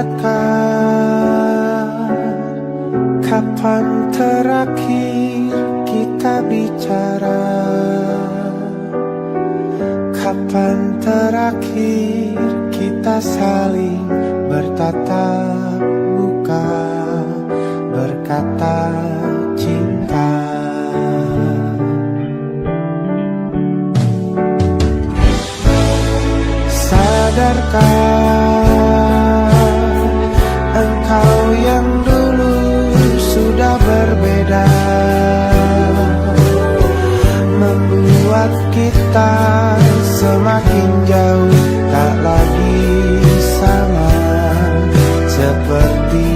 ingatkah kapan terakhir kita bicara? Kapan terakhir kita saling bertatap muka, berkata cinta? Sadarkah engkau yang dulu sudah berbeda, membuat kita semakin jauh, tak lagi sama seperti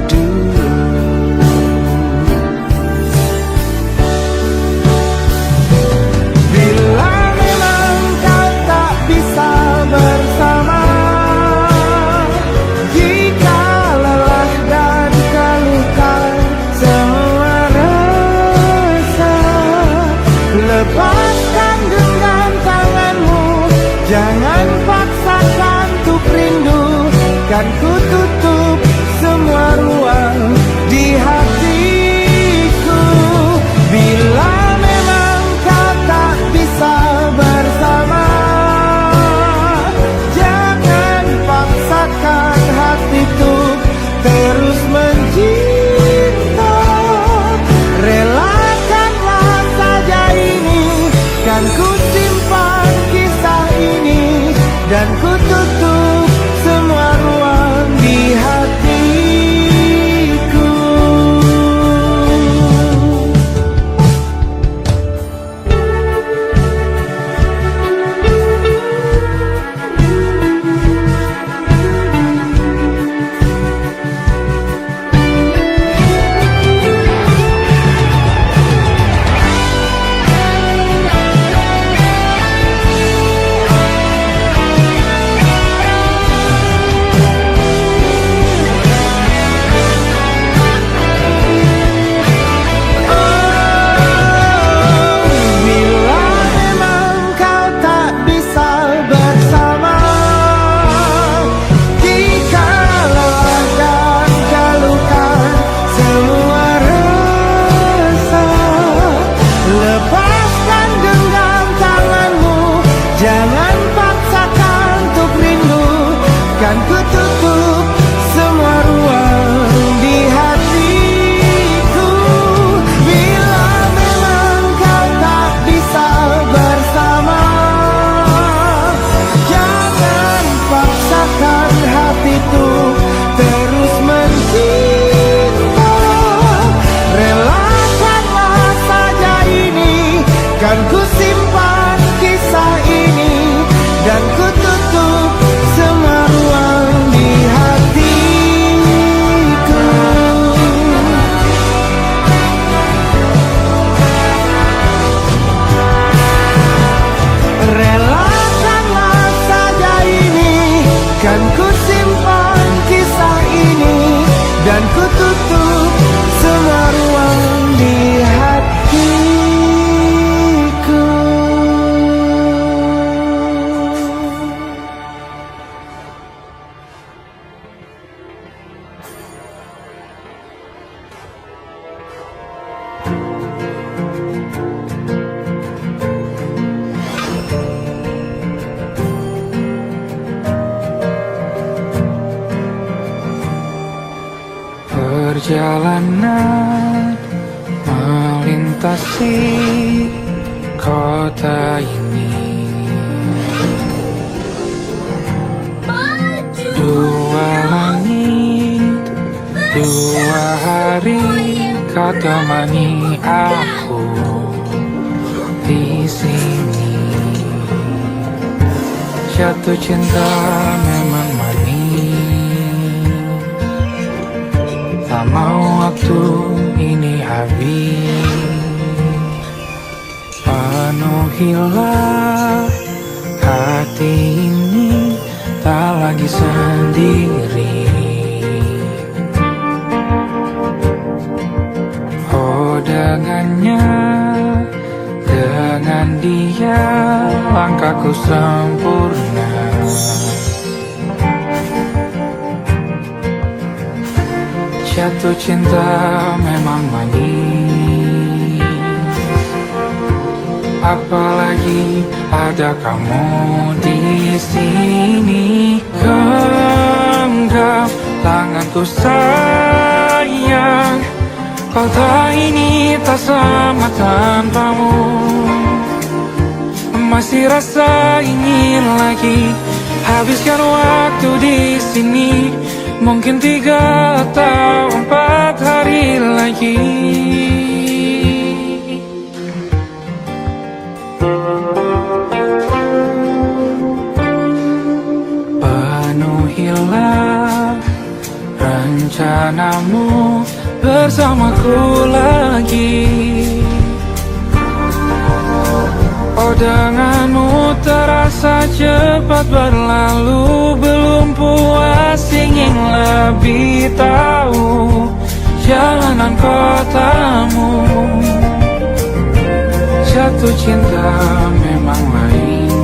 dulu. Bila memang kau tak bisa bersama, jika lelah dan keluhkan semua rasa, lepaskan genggam tanganmu, jangan paksakan untuk rindu. Kan ku tutup semua ruang di hatiku. Bila memang kau tak bisa bersama, jangan paksakan hatiku terus mencinta. Relakanlah saja ini, kan ku simpan kisah ini, dan ku tutup semua ruang di hatiku. Jangan paksakan untuk rindu, kan ku tutup semua ruang di hatiku. Bila memang kau tak bisa bersama, jangan paksakan hatiku terus mencinta. Relakanlah saja ini, kan ku simpan kisah ini, dan ku tutup semua ruang di hatiku. Relakanlah saja ini, kan ku simpan kisah ini, dan ku tutup semua ruang di hatiku. Perjalanan melintasi kota ini, dua langit, dua hari kau temani aku di sini. Jatuh cinta memang manis, tak mau waktu ini habis. Penuhilah hati ini, tak lagi sendiri. Oh dengannya, dengan dia langkahku sempurna. Jatuh cinta memang manis, apalagi ada kamu di sini. Genggam tanganku sayang, kota ini tak sama tanpamu. Masih rasa ingin lagi habiskan waktu di sini. Mungkin 3 atau 4 hari lagi. Penuhilah rencanamu bersamaku lagi. Oh, denganmu terasa cepat berlalu. Belum puas ingin lebih tahu jalanan kotamu. Jatuh cinta memang lain,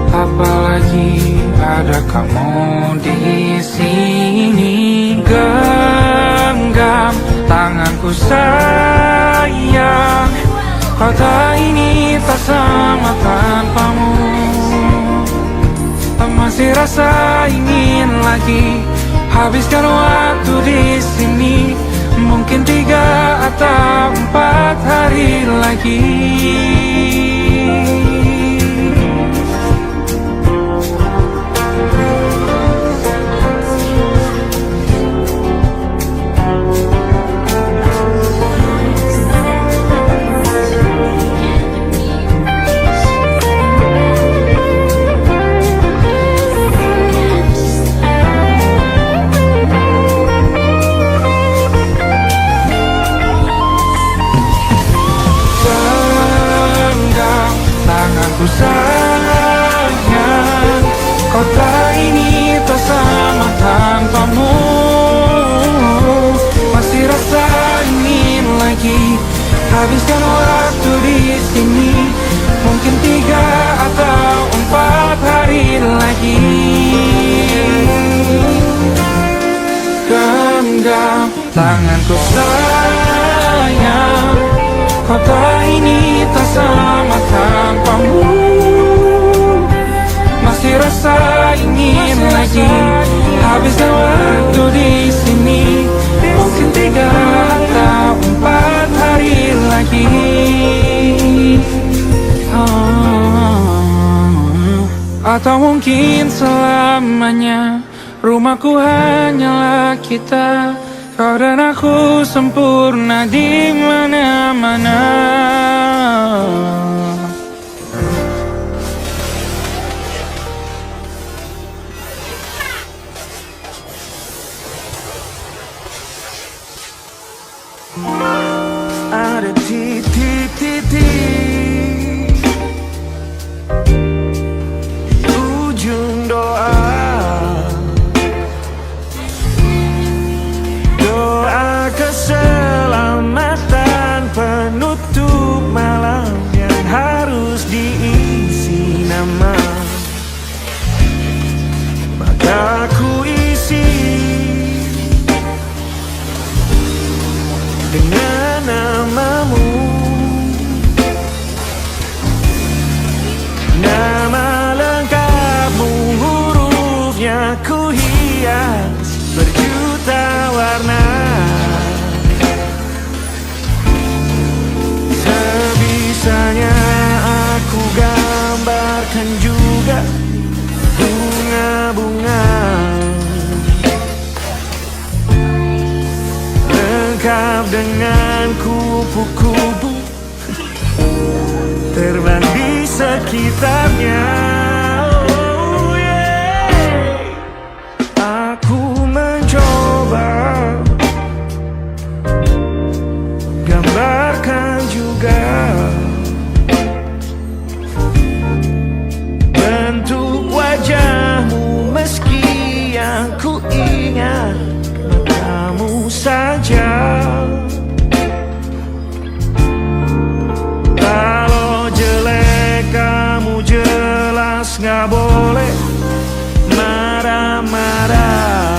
apalagi ada kamu di sini. Genggam tanganku sayang, kota ini tak sama tanpamu. Masih rasa ingin lagi habiskan waktu di sini. Mungkin 3 atau 4 hari lagi. Tanganku sayang, kota ini tak sama tanpamu. Masih rasa ingin lagi habiskan waktu di sini. Mungkin 3 atau 4 hari lagi. Genggam tanganku sayang, kota ini tak sama tanpamu. Masih rasa ingin lagi habiskan waktu di sini. Mungkin 3 atau 4 hari lagi. Atau mungkin selamanya. Rumahku hanyalah kita, kau dan aku sempurna di mana-mana. Ada titik-titik ujung doa, doa keselamatan penutup malam yang harus diisi nama. Maka ku isi dengan namamu. Nama lengkapmu, hurufnya ku hias berjuta warna. Sebisanya aku gambarkan juga bunga-bunga lengkap dengan kupu-kupu terbang di sekitarnya. Oh yeah. Aku mencoba gambarkan juga bentuk wajahmu, meski yang ku ingat matamu saja. Kalau jelek kamu jelas gak boleh marah-marah.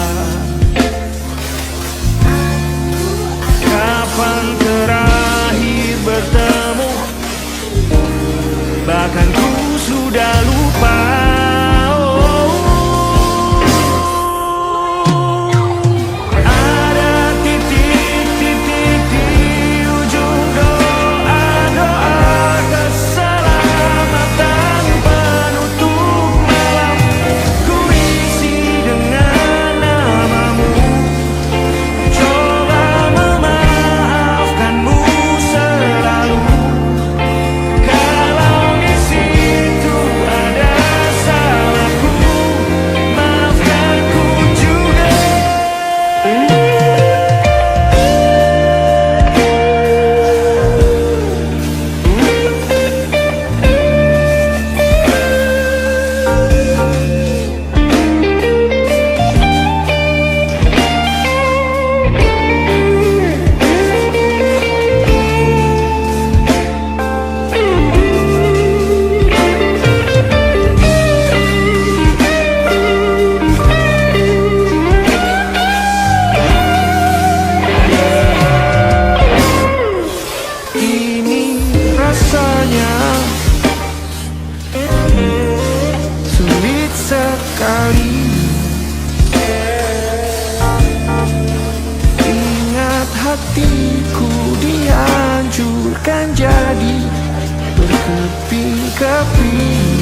keping.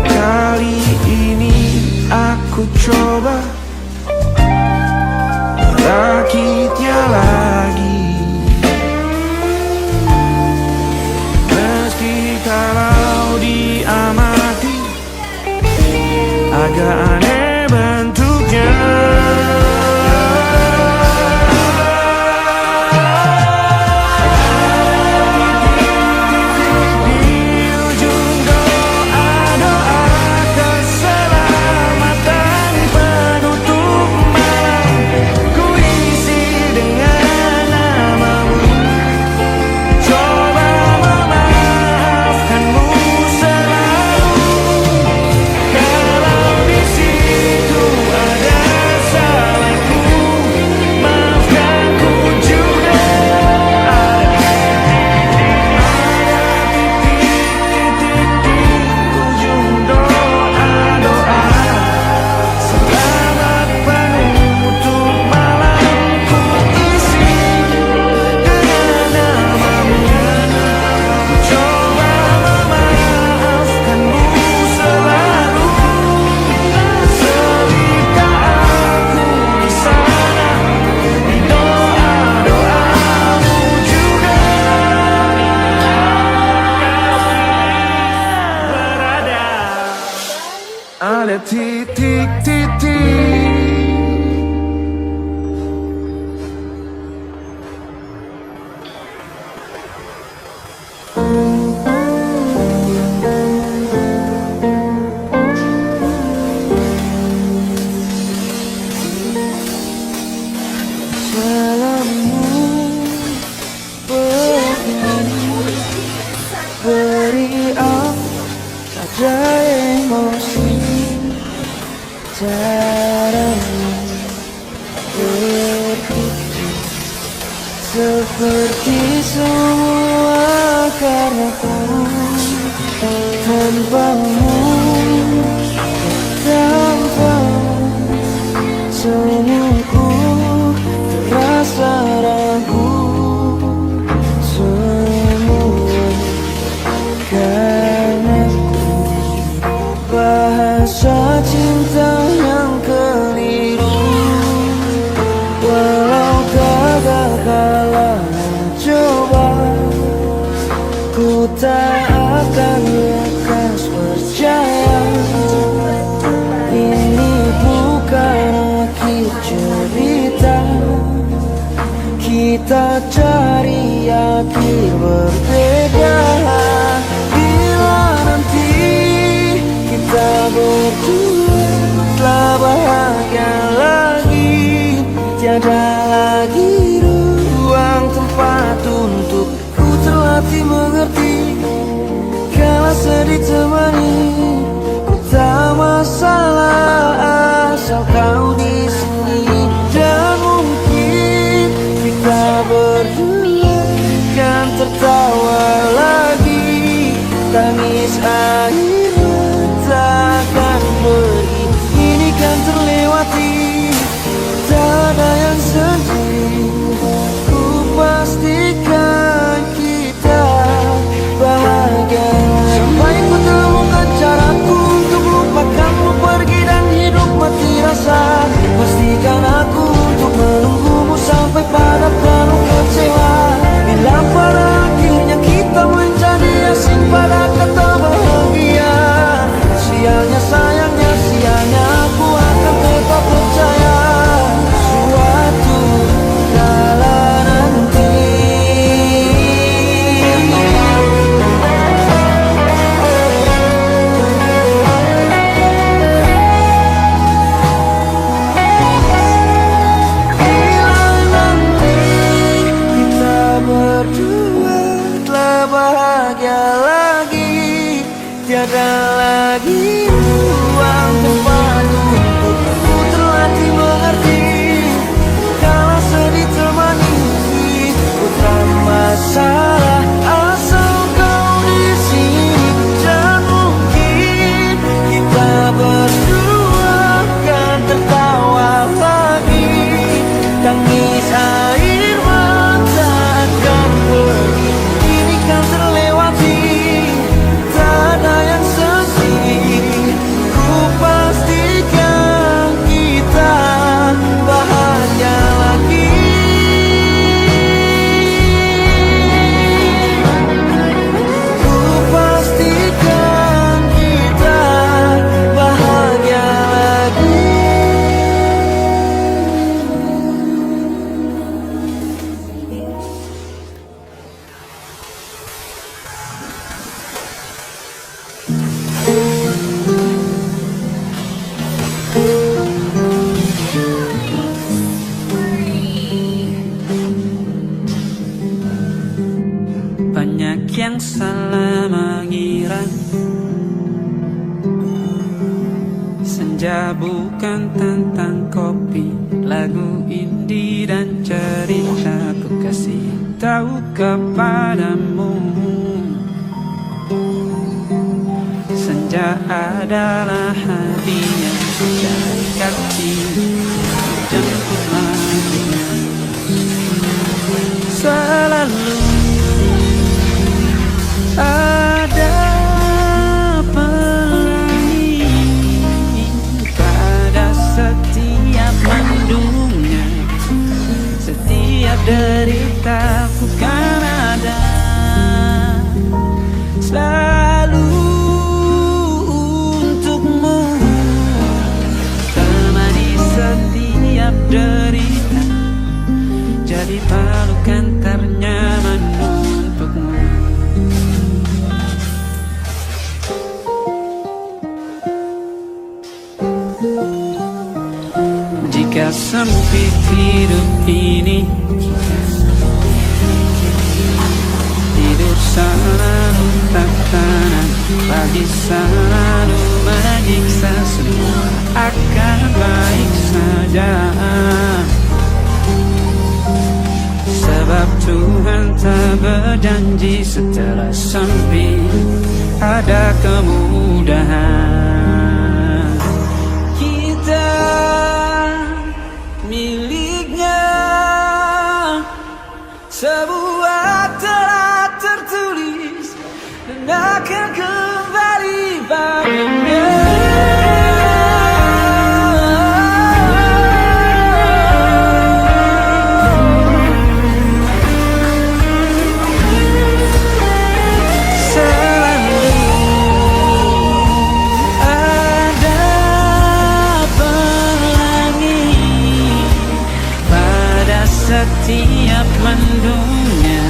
Kali ini aku coba merakitnya lagi. Meski kalau diamati agak aneh bentuknya. Ada titik-titik. Salammu beri ada emosi. Caramu berpikir seperti semua karenaku. Tanpamu, tanpamu, semuaku terasa ragu. Semua karena bahasa cinta yang keliru. Walau gagal kala mencoba, ku tak akan lekas percaya. Ini bukan akhir cerita, kita cari akhir berbeda. Bila nanti kita berdua telah bahagia lagi, tiada lagi ruang tempat untuk ku terlatih mengerti. Kala sedih temani, ku tak masalah asal kau di sini. Dan mungkin kita berdua kan tertawa lagi, tangis akhir takkan Senja bukan tentang kopi, lagu indie dan cerita ku kasih tahu kepadamu. Senja adalah hadiah dari kaki, jemput lagi. Selalu ada pelangi pada setiap mendungnya, setiap derita bukan ada. Selalu untukmu, temani setiap derita, jadi pelukan ternyaman untukmu. Jika sempit hidup ini, tidur selalu tak tenang, pagi selalu menyiksa, semua akan baik saja. Sebab Tuhan tak berjanji setelah sempit ada kemudahan. Kita miliknya sebuah telah tertulis dan akan kembali padanya. Setiap mendungnya,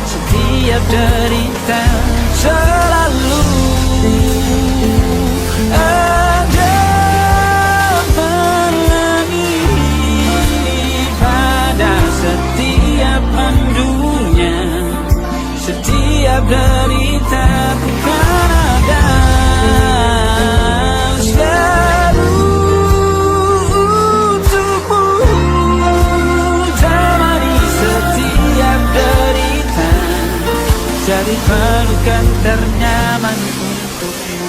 setiap derita, selalu ada pelangi pada setiap mendungnya, setiap derita bukan ada. Jadi pelukan ternyaman untukmu.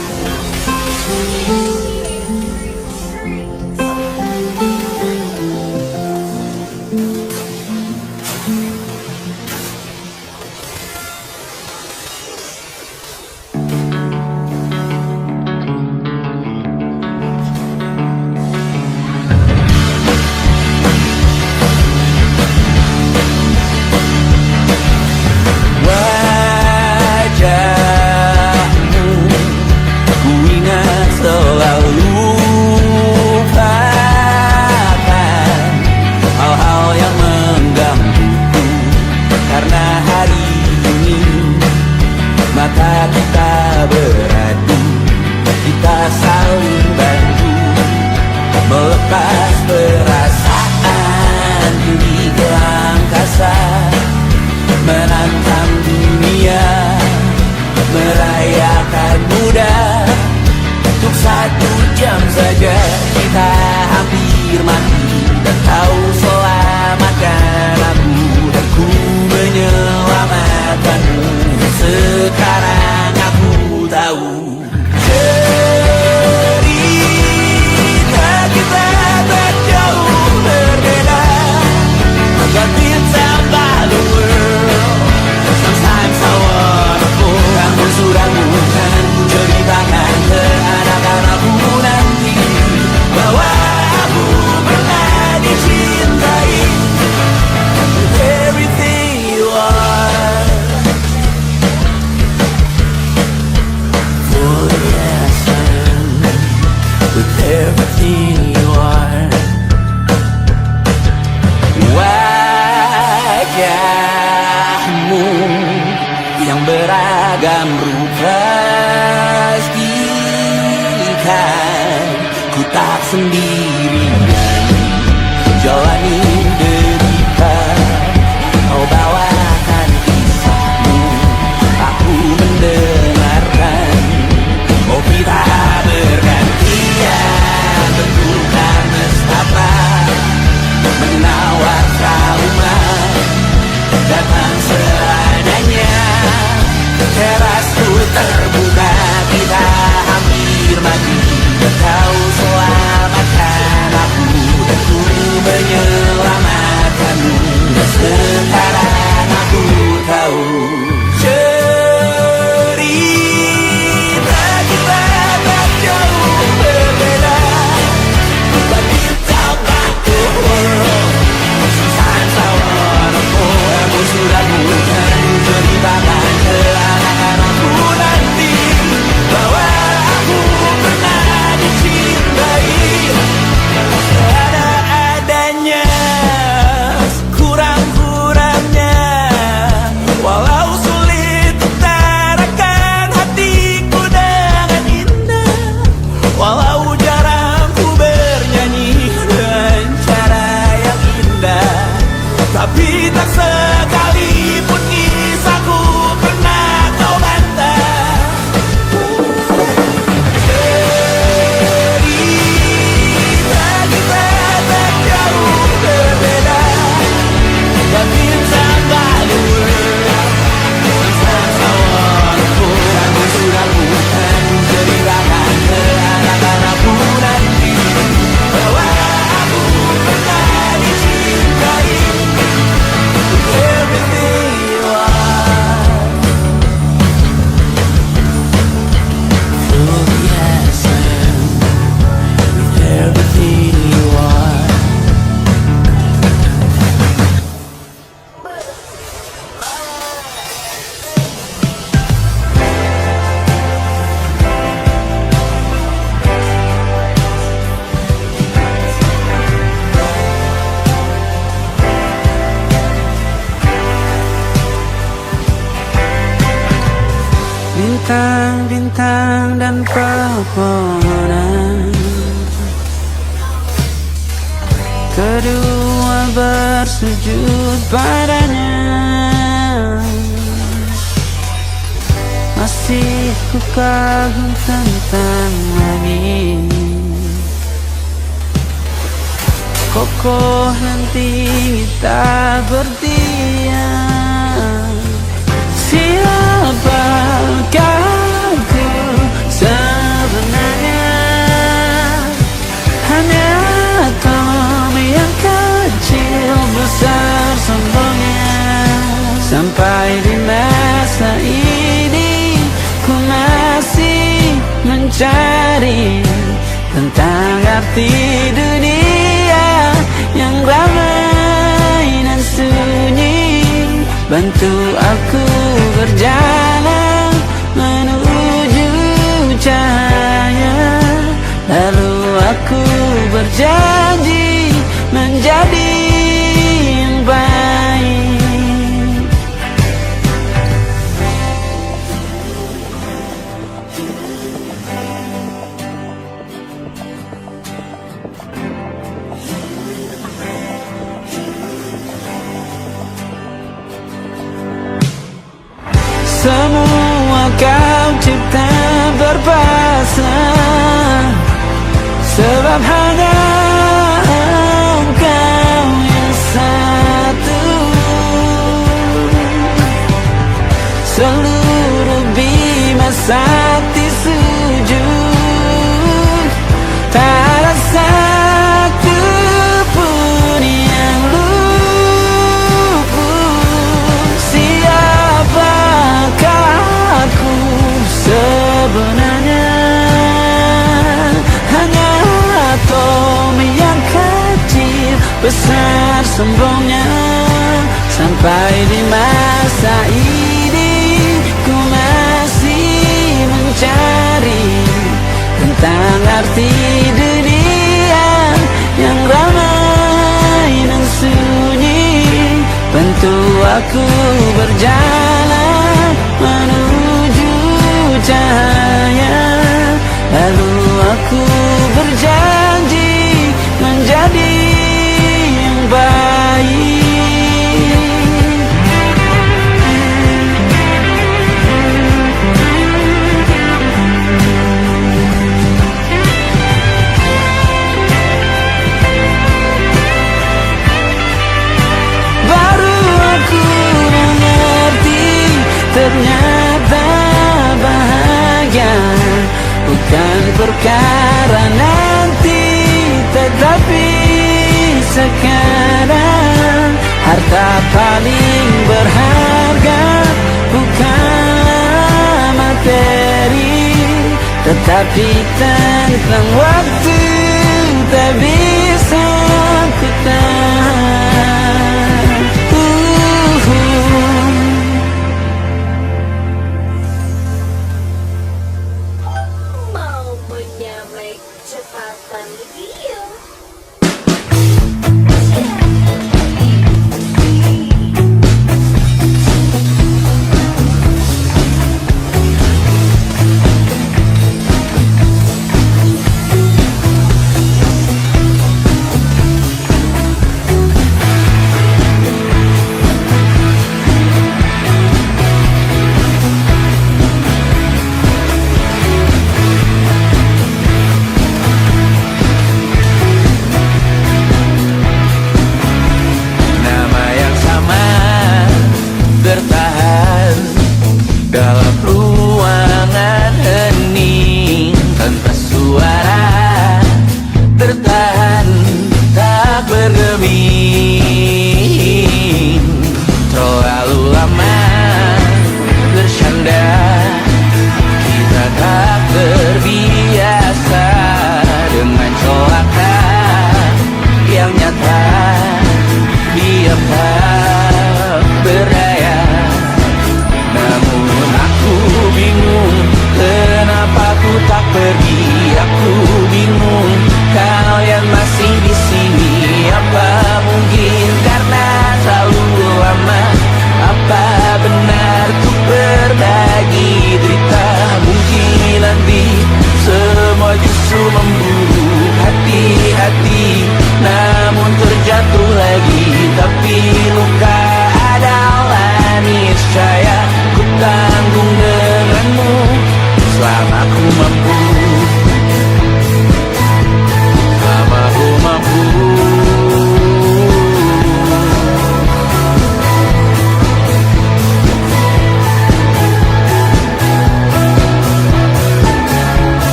Kita beradu, kita saling bantu, melepas perasaan tinggi ke angkasa, menantang dunia, merayakan muda. Untuk 1 jam saja kita hampir mati, dan kau selamatkan aku, dan ku menyelamatkanmu. Sekarang aku tahu cerita kita tak jauh berbeda, but it's about the world. Sometimes I wanna fall. Kamu sudah bukan ceritakan ke anak-anakku nanti bahwa aku pernah dicintai with everything you are. With everything you are. Wajahmu yang beragam rupa pastikan ku tak sendirian jalani derita. Kau bawakan kisahmu, aku mendengarkan. Oh kita bergantian. kedua bersujud padanya. Masih ku kagum tentang langit, kokoh dan tinggi tak berdiam. Siapakah ku sebenarnya? Hanya atom yang kecil besar sombongnya. Sampai di masa ini ku masih mencari tentang arti dunia yang ramai dan sunyi. Bantu aku berjalan menuju cahaya, lalu aku berjanji menjadi yang baik. Semua kau cipta berpasang, sebab hanya engkau yang satu. Seluruh bima sakti sujud, tak ada satu pun yang luput. Siapakah aku sebenarnya? Hanya atom yang kecil besar sombongnya. Sampai di masa ini ku masih mencari tentang arti dunia yang ramai dan sunyi. Bantu aku berjalan menuju cahaya, lalu aku berjanji menjadi yang baik. Baru aku mengerti, ternyata bahagia bukan perkara nanti, tetapi sekarang. Harta paling berharga bukanlah materi, tetapi tentang waktu tak bisa ku tahan. Mau menyamai kecepatan video.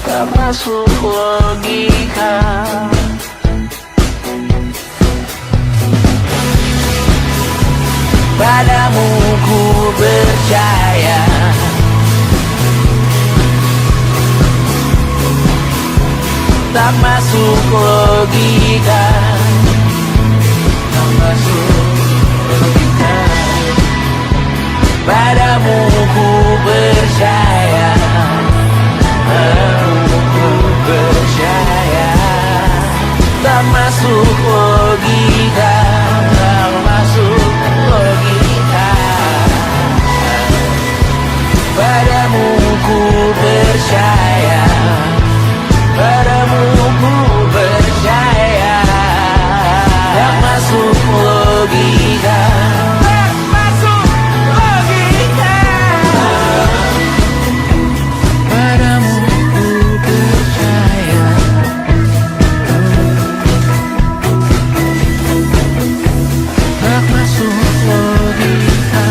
tak masuk logika. Padamu ku percaya, tak masuk logika, tak masuk logika. Padamu ku percaya, padamu ku percaya, tak masuk logika, tak masuk logika. Padamu ku percaya, padamu ku percaya, tak masuk logika, tak masuk logika. Padamu ku percaya, tak masuk logika.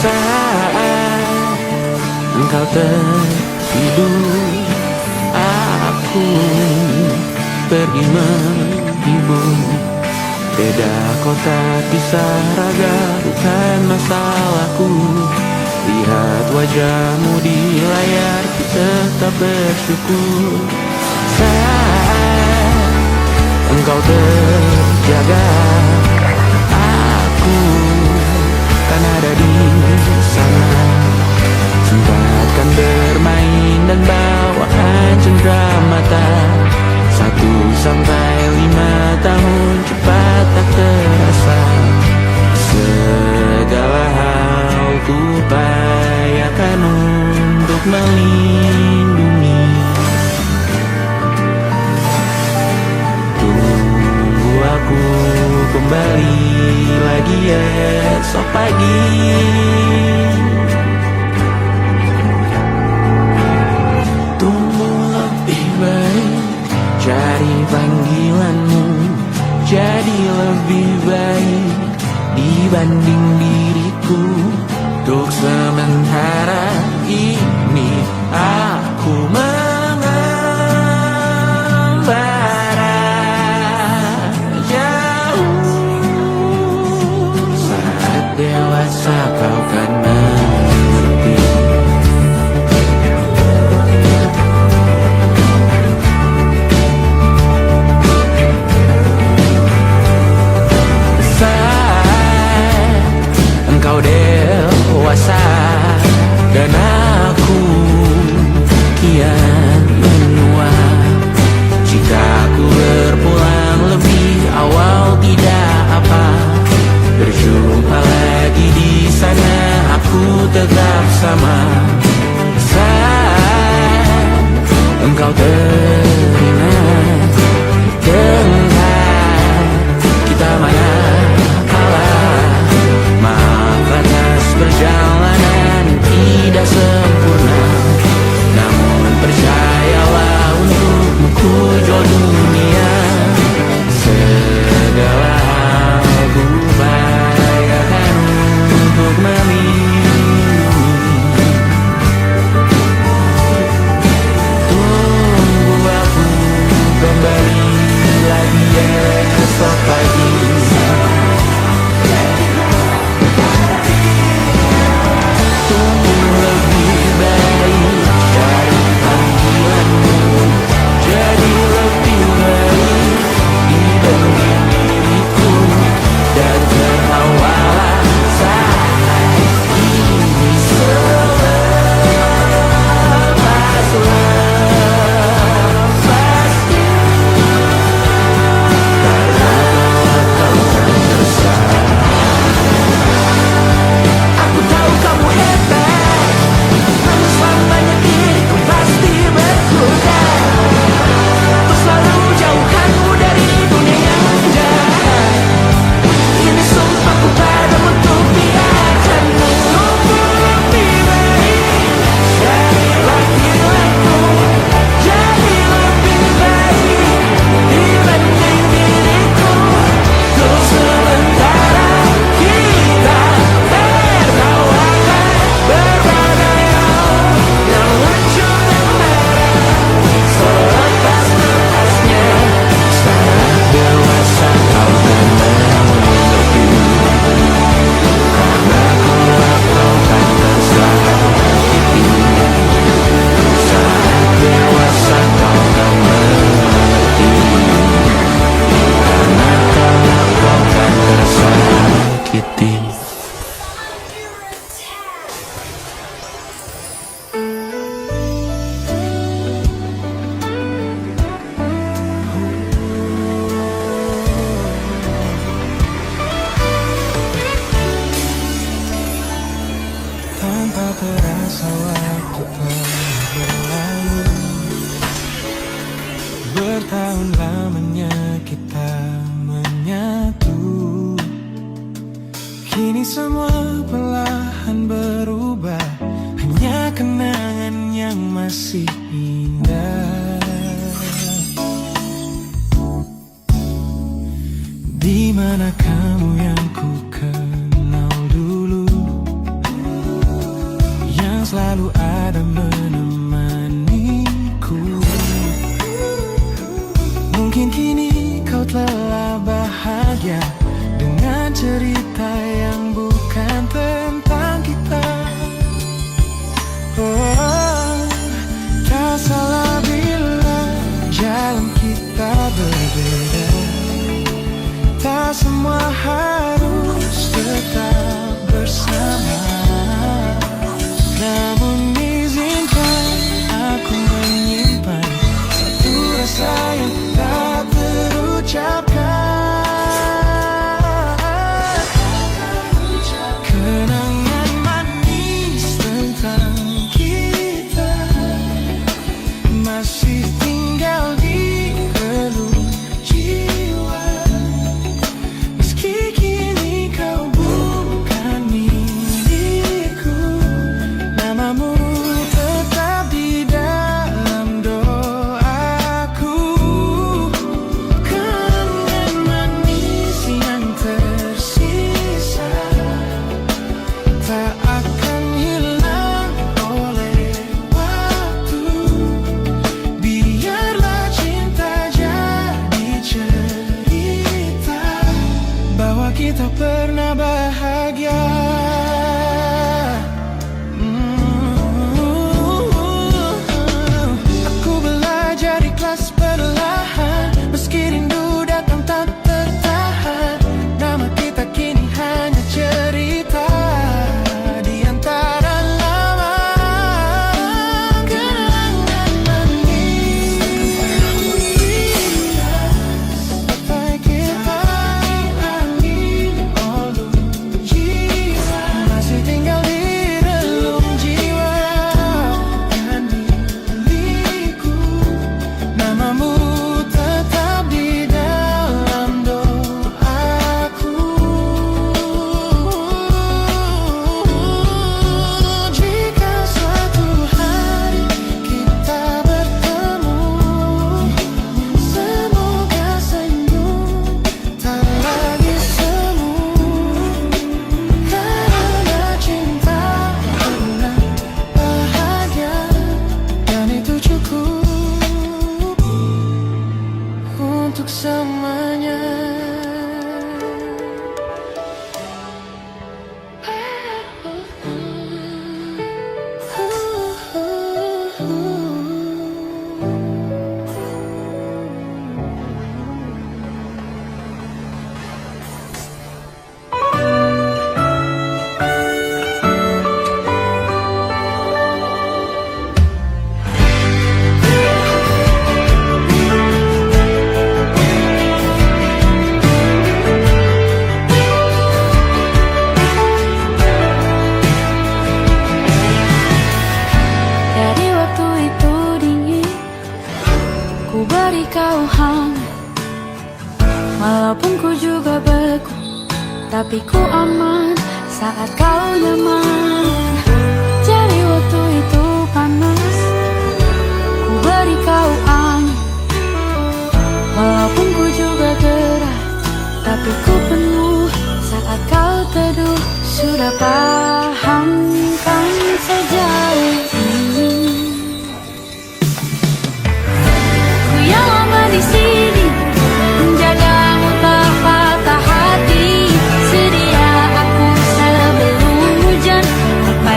Saat engkau tertidur, aku pergi menghibur. Beda kota kisah raga bukan masalahku. Lihat wajahmu di layar, ku tetap bersyukur. Saat engkau terjaga, aku kan ada di sana. Sempatkan bermain dan bawaan cendera mata. 1-5 tahun cepat tak terasa. Segala hal ku upayakan untuk melindungi. Tunggu aku kembali lagi esok pagi. Tunggu lebih baik, cari panggilanmu jadi lebih baik dibanding diriku. Untuk sementara ini aku mengembara jauh. Saat dewasa kau kan mengerti. Engkau dewasa dan aku kian menua. Jika aku berpulang lebih awal tidak apa. Berjumpa lagi di sana, aku tetap sama. Saat engkau teringat tentang kita mana kalah. Maaf atas perjalanan tidak sempurna, namun percayalah untukmu ku jual dunia. Segala hal ku upayakan untuk melindungi. Tunggu terasa waktu telah berlalu. Bertahun lamanya kita menyatu. Kini semua perlahan berubah, hanya kenangan yang masih indah. Di mana kamu yang ku kenal dulu, yang selalu ada menemaniku. Mungkin kini kau telah bahagia dengan cerita yang bukan tentang kita. Oh, tak salah bila jalan kita berbeda. Tak semua harus tetap bersama. Namun izinkan aku menyimpan satu rasa yang tak terucapkan. Kenangan manis tentang kita masih tinggal di relung jiwa. Meski kini kau bukan milikku, namamu tetap di dalam doaku. Kenangan manis yang tersisa tak akan hilang oleh waktu. Biarlah cinta jadi cerita bahwa kita pernah bahagia. Aku belajar ikhlas perlahan, meski rindu datang tak tertahan. Nama kita kini hanya cerita di antara lama. Kenangan manis sampai kita angin olung jiwa, masih tinggal di relung jiwa. Kan milikku, namamu tetap di dalam doaku. Jika suatu hari kita bertemu, semoga senyum tak lagi semu. Karena cinta pernah bahagia, dan itu cukup untuk semuanya. Dari waktu itu dingin, ku beri kau hangat. Walaupun ku juga beku, tapi ku aman saat kau nyaman. Dari waktu itu panas, ku beri kau angin. Walaupun ku juga gerah, tapi ku penuh saat kau teduh. Sudah paham kan sejauh ini, ku yang lama di sini menjagamu tak patah hati. Sedia aku sebelum hujan, apa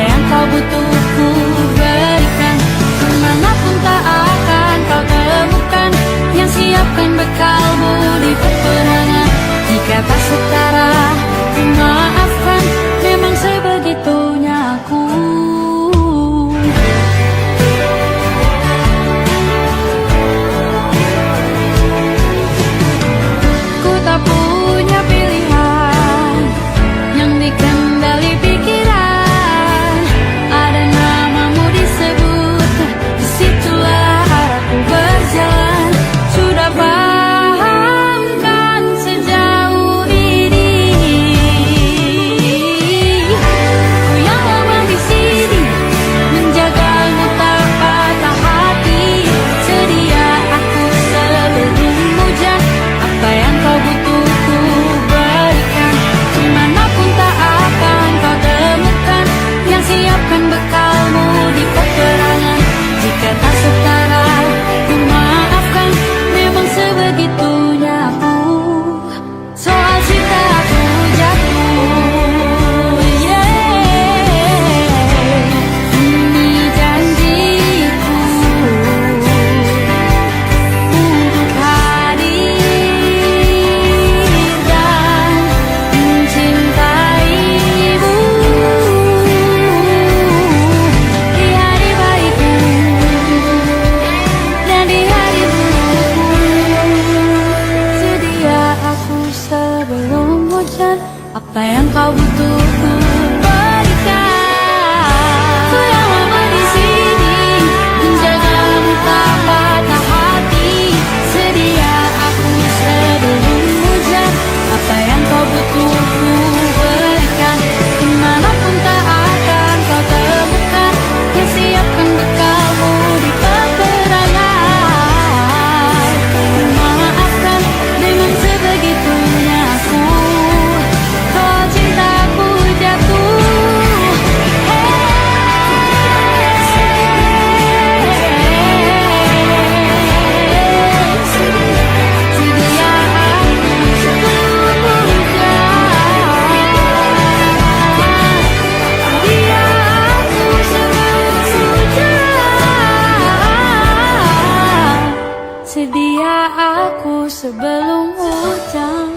sebelum hujan.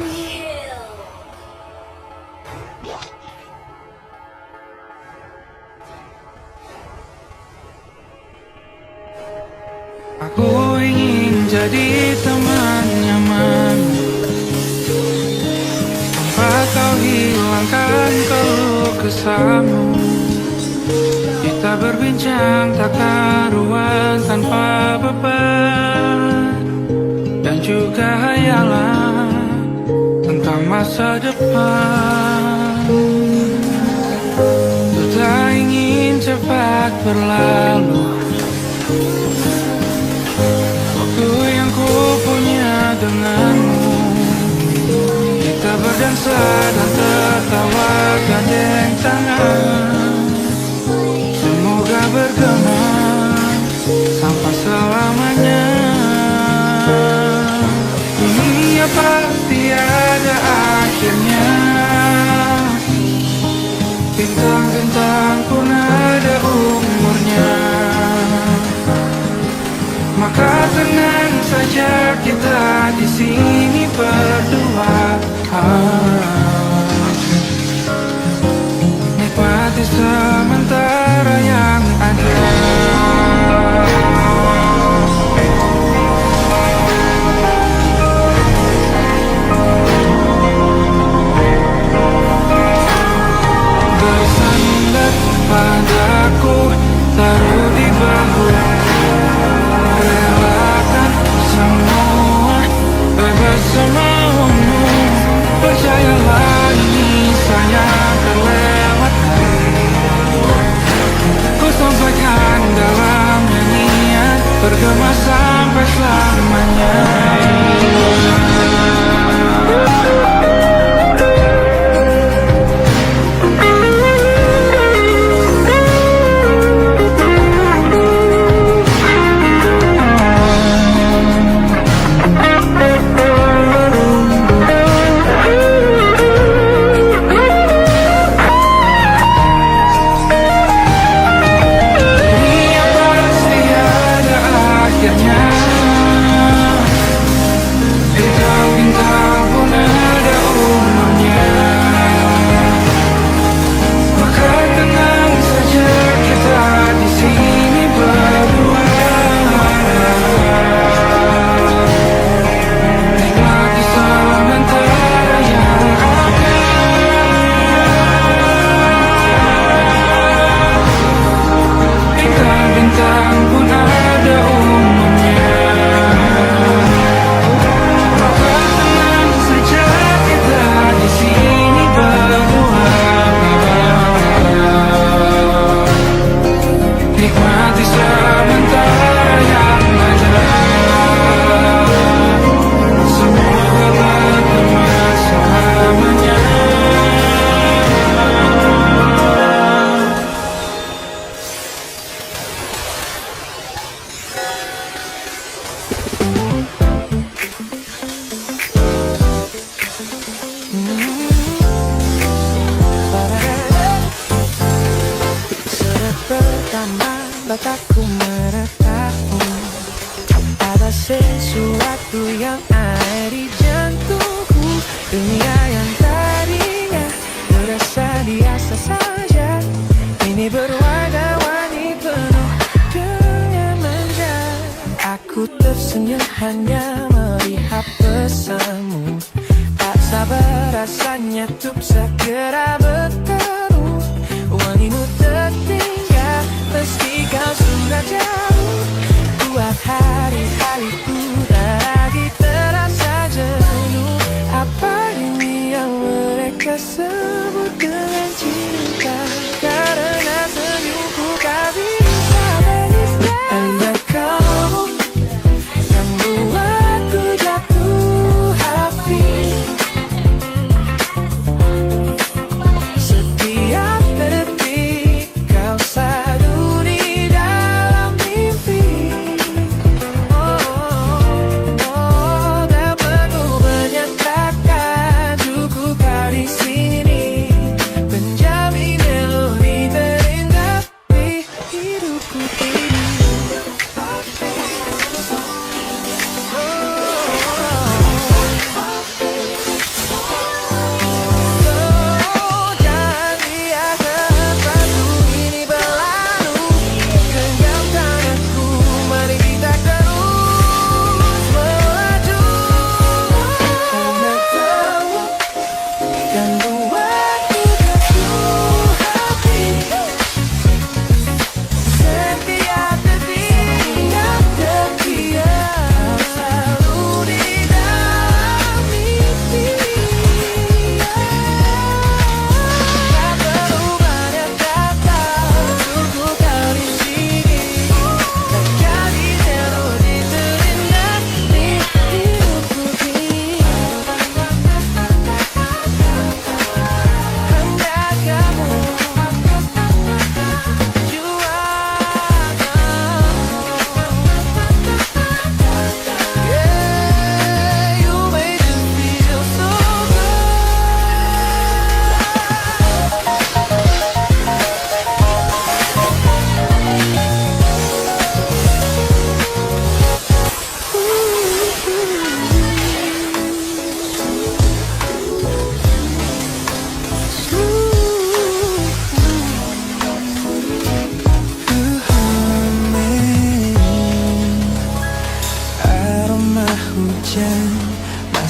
Aku ingin jadi teman nyaman tanpa kau hilangkan keluh kesahmu. Kita berbincang tak karuan tanpa beban, dan juga hayalan tentang masa depan. Ku tak ingin cepat berlalu waktu yang ku punya denganmu. Kita berdansa dan tertawa gandeng tangan, semoga bergema sampai selamanya. Dunia pasti ada akhirnya, bintang-bintang pun ada umurnya. Maka tenang saja kita di sini berdua, nikmati sementara yang ada. Bersandar padaku, taruh di bahu, relakan semua, bebas semaumu. Percayalah ini sayang terlewatkan. Ku sampaikan dalam nyanyian, bergema sampai selamanya. Bintang-bintang pun ada umurnya. Maka tenang saja kita di sini berdua, nikmati sementara yang ada. Bintang-bintang pun ada umurnya. Nikmati sementara yang ada, semoga bergema selamanya. Surat pertama bataku menatapmu, ada sesuatu yang ada di jantungku. Dunia yang tadinya terasa biasa saja, ini berwarna-warni penuh dengan manja. Aku tersenyum hanya melihat pesanmu, tak sabar rasanya untuk segera bertemu. Wangimu tertinggal meski kau sudah jauh, buat hari-hariku tak lagi terasa jenuh. Apa ini yang mereka sebut dengan cinta? Karena senyumku tak bisa beriskan. Hanya kamu yang buatku jatuh hati. Setiap detik kau selalu di dalam mimpi. Dapat ku menyatakan cukup kau di sini, menjamin melodi terindah di hidupku ini.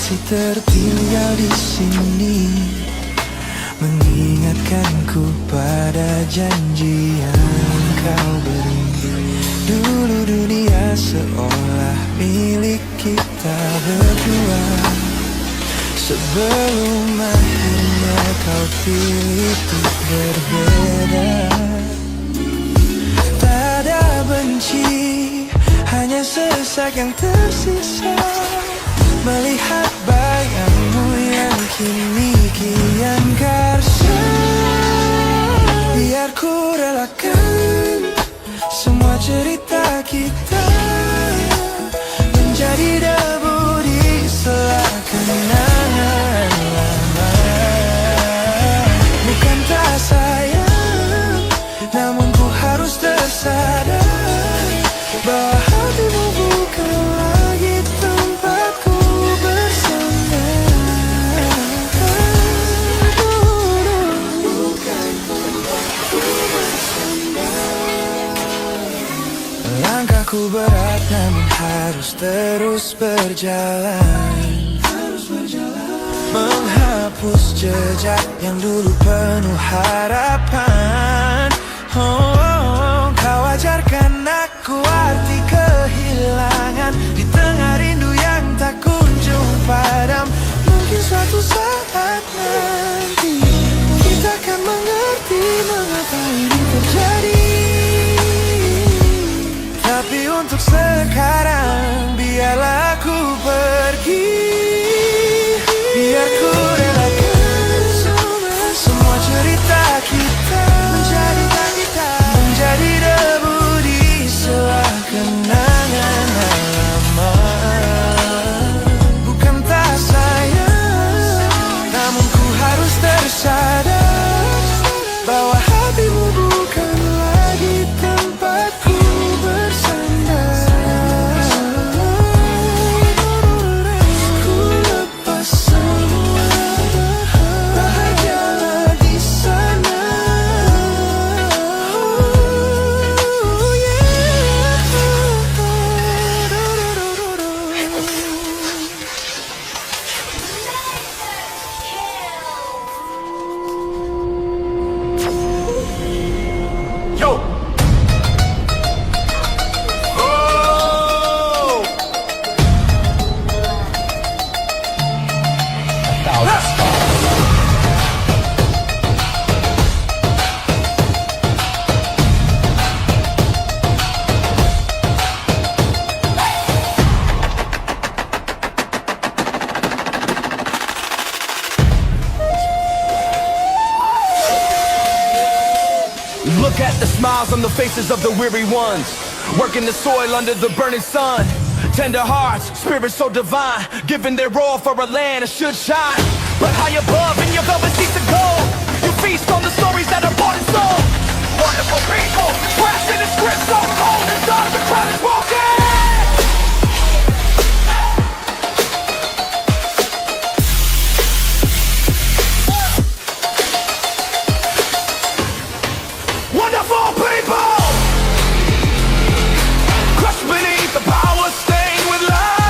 masih tertinggal di sini, mengingatkanku pada janji yang kau beri. Dulu dunia seolah milik kita berdua, sebelum akhirnya kau pilih untuk berbeda. Tak ada benci, hanya sesak yang tersisa, melihat bayangmu yang kini kian gersang. Biar ku relakan semua cerita kita menjadi debu di sela kenangan lama. Bukan tak sayang, namun ku harus tersadar bahwa hatimu bukan lagi tempatku bersandar. Bukan tempatku bersandar. Langkahku berat namun harus terus berjalan, menghapus jejak yang dulu penuh harapan. Kau ajarkan aku arti kehilangan di tengah rindu yang tak kunjung padam. Mungkin suatu saat nanti kita akan mengerti mengapa ini terjadi. Tapi untuk sekarang biarlah aku pergi. Biar ku relakan semua cerita kita menjadi debu di sela kenangan lama. Bukan tak sayang, namun ku harus tersadar bahwa hatimu bukan lagi tempatku bersandar. Ku lepas semua bahagia di sana. Yo! Oh! Look at the smiles on the faces of the weary ones, working the soil under the burning sun. Tender hearts, spirits so divine, giving their all for a land that should shine. But high above in your velvet seats of gold, you feast on the stories that are bought and sold. Wonderful people, crashing the script so cold, and dark the crowd is walking. Wonderful people, crushed beneath the power stained with light.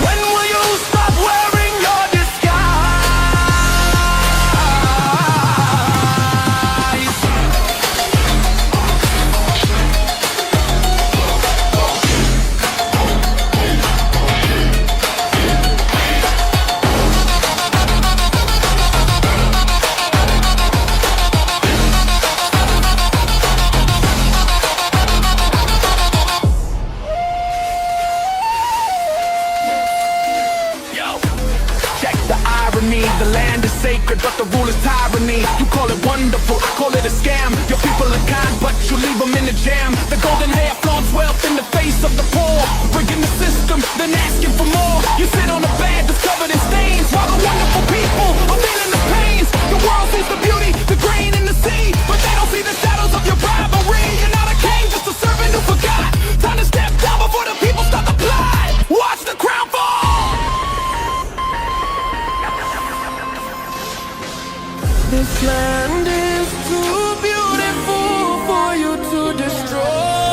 When will you stop wearing your disguise? Check the irony, the land is sacred, but the rule is tyranny. You call it wonderful, I call it a scam. Your people are kind, but you leave them in the jam. The golden hair flaunts wealth in the face of the poor, rigging the system, then asking for more. You sit on a bed that's covered in stains, while the wonderful people are feeling the pains. The world sees the beauty, the grain in the sea, but they don't see the shadows of your rivalry. You're not a king, just a servant who forgot. Time to step down before the people start to plot. Watch the crown fall. This land is too beautiful for you to destroy.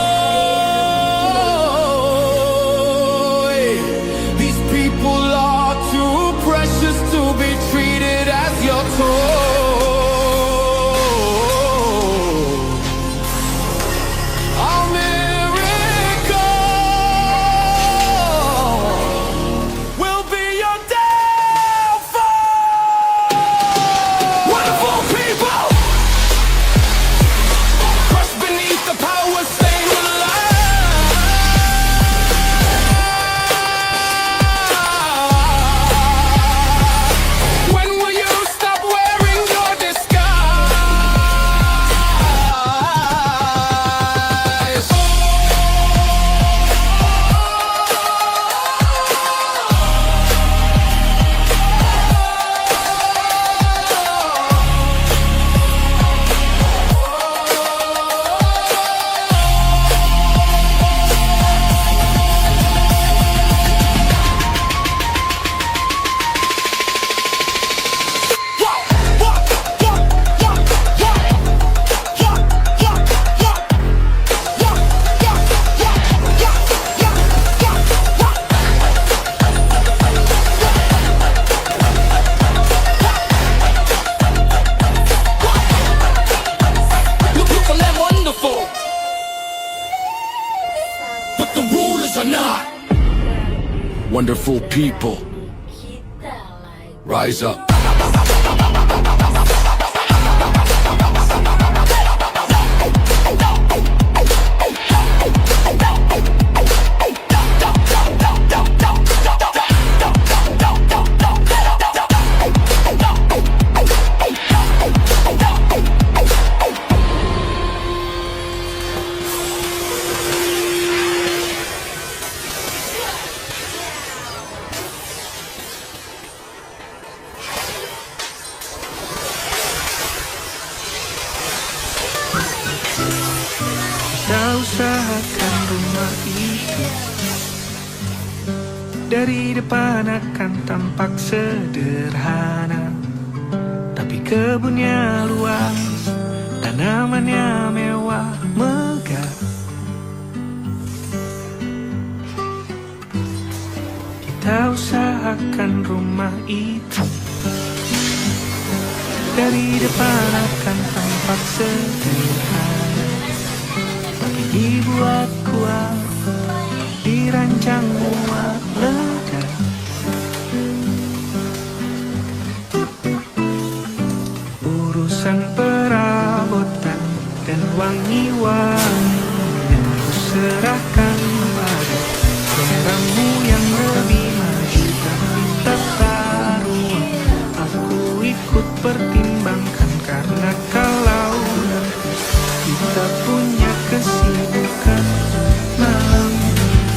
wonderful people. Kita lagi Rise up. Kita usahakan rumah itu dari depan akan tampak sederhana, tapi kebunnya luas, tanamannya mewah megah. Kita usahakan rumah itu dari depan akan tampak sederhana, dibuat kuat, dirancang muat lega. Urusan perabotan dan wangi-wangian ku serahkan pada seleramu yang lebih maju, tapi tak taruh aku ikut pertimbangkan, karena kalau nanti kita punya kesibukan, malam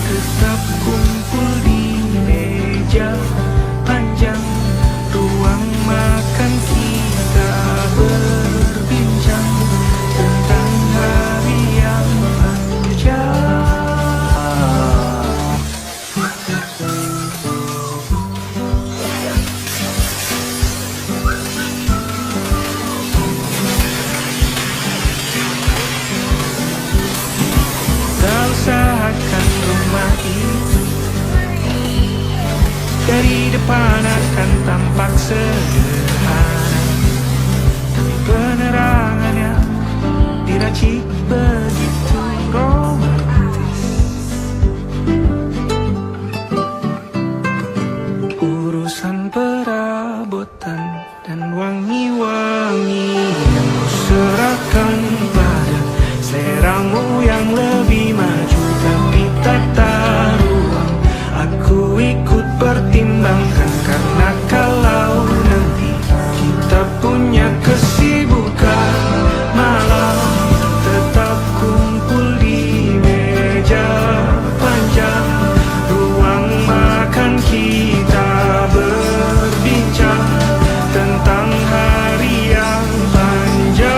tetap kumpul di meja panjang ruang makan, kita berbincang tentang hari yang panjang. Kita usahakan rumah itu dari depan akan tampak sederhana, tapi penerangannya diracik begitu romantis. Urusan perabotan dan wangi-wangi yang ku serahkan pada seleramu yang lebih maju, tapi tak taruang aku ikut pertimbangkan, karena kalau nanti kita punya kesibukan, malam tetap kumpul di meja panjang ruang makan, kita berbincang tentang hari yang panjang.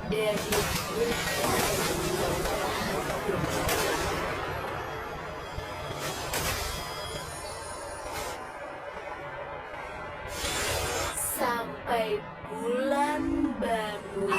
Sampai bulan baru.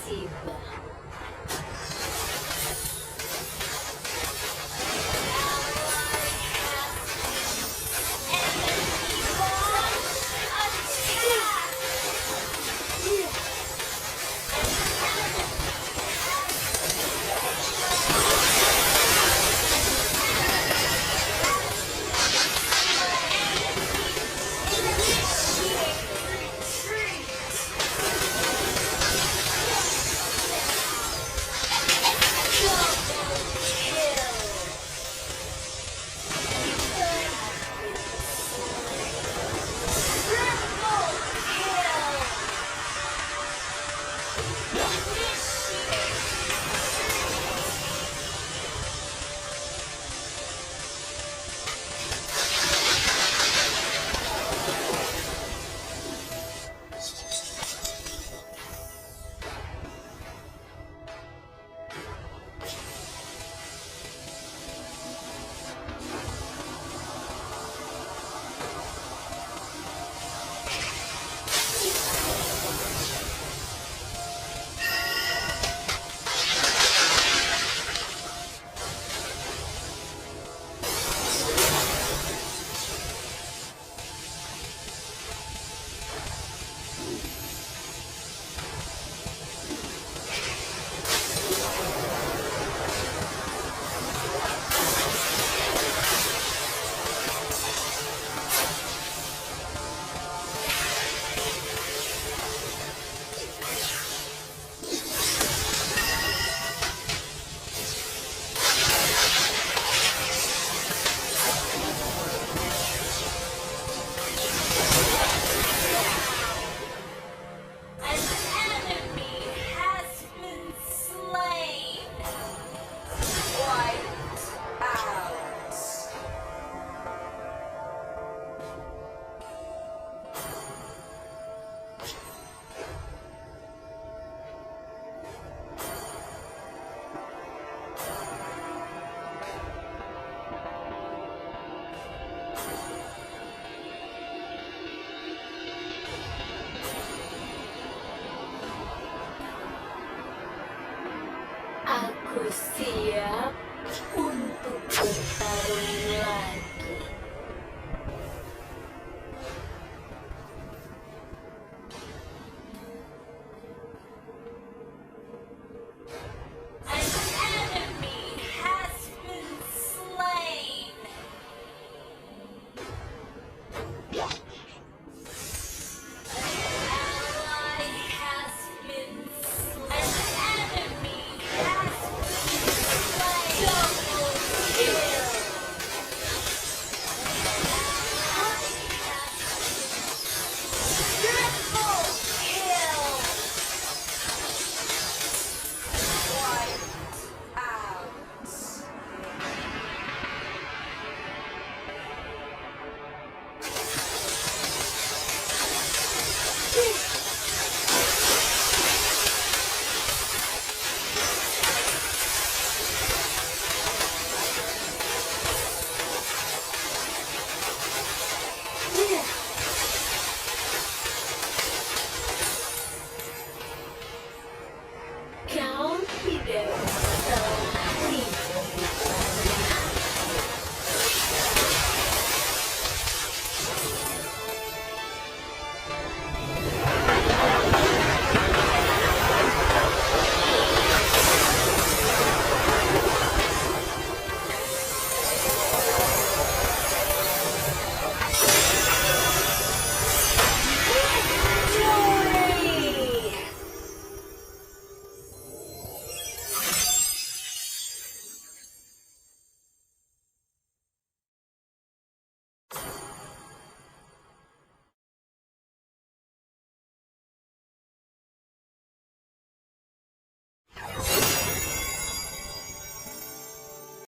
musibah. Aku siap untuk bertarung lagi.